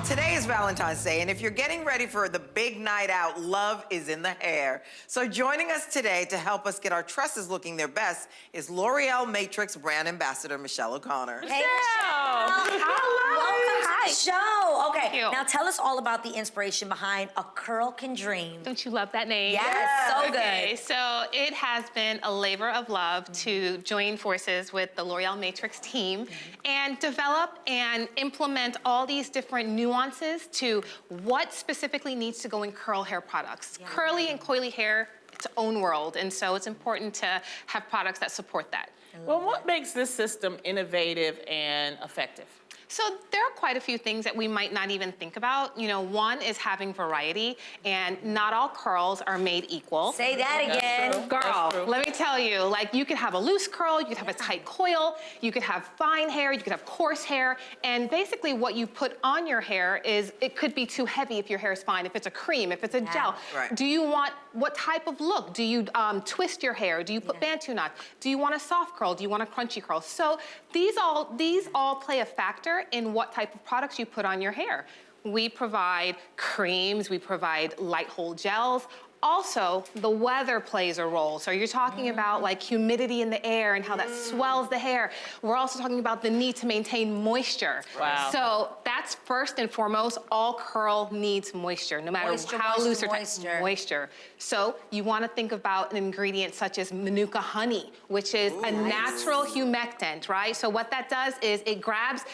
Well, today is Valentine's Day, and if you're getting ready for the big night out, love is in the air. So joining us today to help us get our tresses looking their best is L'Oreal Matrix brand ambassador Michelle O'Connor. Hey, Michelle. Welcome to the show. Okay, now tell us all about the inspiration behind A Curl Can Dream. Don't you love that name? Yes, so Okay, good. so it has been a labor of love to join forces with the L'Oreal Matrix team and develop and implement all these different nuances to what specifically needs to go in curl hair products. Curly and coily hair, its own world, and so it's important to have products that support that. Well, what makes this system innovative and effective? So there are quite a few things that we might not even think about. You know, one is having variety, and not all curls are made equal. Say that again. Girl, let me tell you, like you could have a loose curl, you could have a tight coil, you could have fine hair, you could have coarse hair, and basically what you put on your hair is, it could be too heavy if your hair is fine, if it's a cream, if it's a gel. Right. Do you want, what type of look? Do you twist your hair? Do you put Bantu knots? Do you want a soft curl? Do you want a crunchy curl? So these all play a factor in what type of products you put on your hair. We provide creams, we provide light hold gels. Also, the weather plays a role. So you're talking about like humidity in the air and how that swells the hair. We're also talking about the need to maintain moisture. Wow. So that's first and foremost, all curl needs moisture, no matter how loose or tight. Moisture. So you want to think about an ingredient such as Manuka honey, which is a natural humectant, right? So what that does is it grabs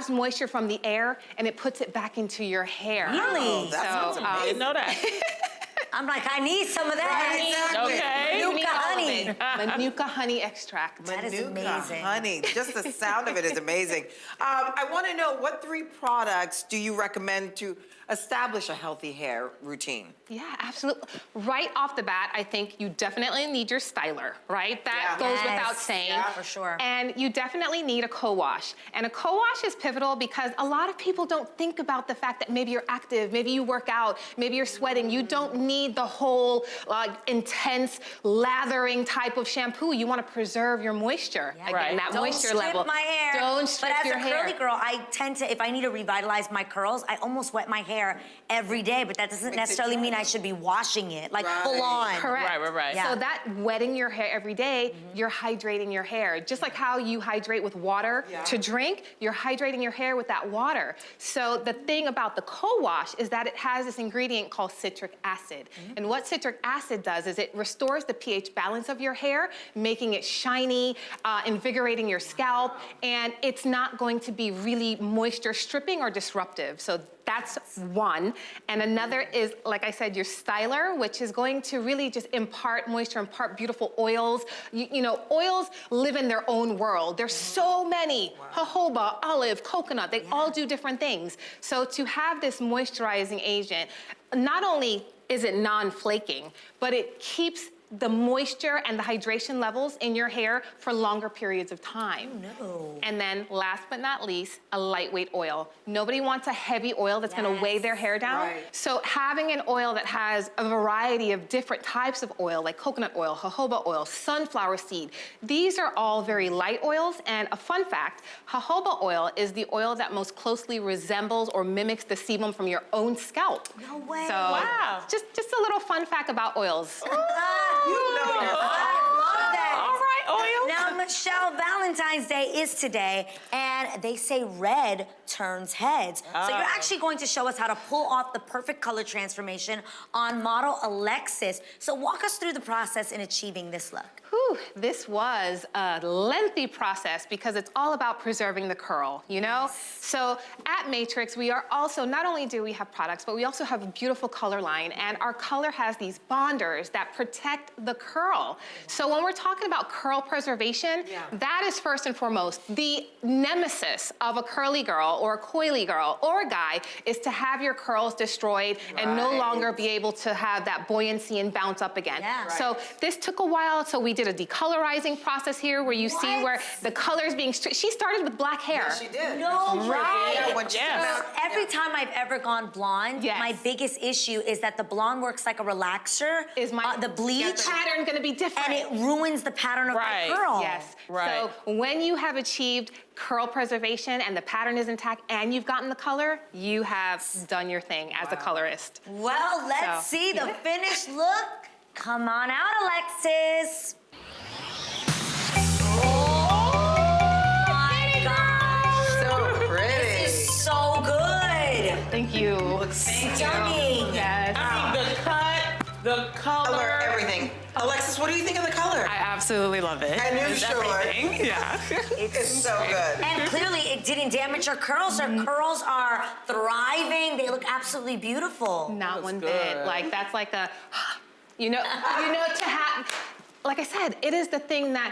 moisture from the air and it puts it back into your hair. Really? That sounds amazing. I didn't know that. I'm like, I need some of that. Exactly. Okay. Manuka honey. Manuka honey extract. That is Manuka amazing. honey. Just the sound of it is amazing. I want to know, what 3 products do you recommend to establish a healthy hair routine? Yeah, absolutely. Right off the bat, I think you definitely need your styler, right? That goes without saying. Yeah, for sure. And you definitely need a co-wash. And a co-wash is pivotal because a lot of people don't think about the fact that maybe you're active, maybe you work out, maybe you're sweating. You don't need the whole intense lathering type of shampoo. You want to preserve your moisture. Yeah. Again, that moisture Don't level. strip my hair. Don't strip your hair. But as a curly girl, I tend to, if I need to revitalize my curls, I almost wet my hair every day, but that doesn't necessarily mean I should be washing it, like full on. Correct. Right. Yeah. So that wetting your hair every day, you're hydrating your hair. Just like how you hydrate with water to drink, you're hydrating your hair with that water. So the thing about the co-wash is that it has this ingredient called citric acid. And what citric acid does is it restores the pH balance of your hair, making it shiny, invigorating your scalp, and it's not going to be really moisture stripping or disruptive. So that's one. And another is, like I said, your styler, which is going to really just impart moisture, impart beautiful oils. You know, oils live in their own world. There's so many, jojoba, olive, coconut, they all do different things. So to have this moisturizing agent, not only is it non-flaking, but it keeps the moisture and the hydration levels in your hair for longer periods of time. And then last but not least, a lightweight oil. Nobody wants a heavy oil that's gonna weigh their hair down. So having an oil that has a variety of different types of oil, like coconut oil, jojoba oil, sunflower seed, these are all very light oils. And a fun fact, jojoba oil is the oil that most closely resembles or mimics the sebum from your own scalp. No way. So just a little fun fact about oils. You know your I love that. All right, oil. Now, Michelle, Valentine's Day is today, and they say red turns heads. So you're actually going to show us how to pull off the perfect color transformation on model Alexis. So walk us through the process in achieving this look. Whew, this was a lengthy process because it's all about preserving the curl, you know? So at Matrix, we are also, not only do we have products, but we also have a beautiful color line, and our color has these bonders that protect the curl. So when we're talking about curl preservation, that is first and foremost. The nemesis of a curly girl or a coily girl or a guy is to have your curls destroyed and no longer be able to have that buoyancy and bounce up again. So this took a while, so we did did a decolorizing process here where you see where the color is being, she started with black hair. Yeah, she did. No, right? Yeah, when she came out. Every time I've ever gone blonde, my biggest issue is that the blonde works like a relaxer. Is the bleach pattern gonna be different? and it ruins the pattern of my curl. Yes. Right. So when you have achieved curl preservation and the pattern is intact and you've gotten the color, you have done your thing as a colorist. Well, let's see the finished look. Come on out, Alexis. Oh my gosh. So pretty. This is so good. Thank you. Looks Stunning. Yes. I mean, the cut, the color. Everything. Alexis, what do you think of the color? I absolutely love it. I knew It's you would. everything. Yeah. It's so good. And clearly it didn't damage her curls. Her curls are thriving. They look absolutely beautiful. Not one good. bit. Like that's like a, you know, to have. Like I said, it is the thing that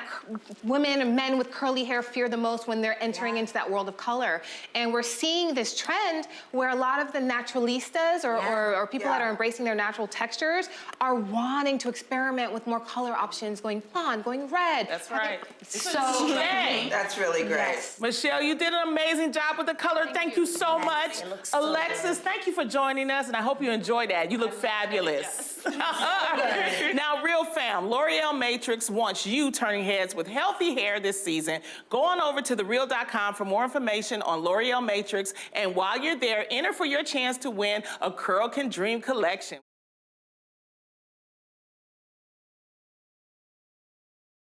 women and men with curly hair fear the most when they're entering into that world of color. And we're seeing this trend where a lot of the naturalistas or people that are embracing their natural textures are wanting to experiment with more color options, going blonde, going red. That's right. So Yay. That's really great. Yes. Michelle, you did an amazing job with the color. Thank you so much. It looks so Alexis, thank you for joining us, and I hope you enjoyed that. You look fabulous. Now, real fam, L'Oreal Matrix wants you turning heads with healthy hair this season. Go on over to thereal.com for more information on L'Oreal Matrix, and while you're there, enter for your chance to win a Curl Can Dream collection.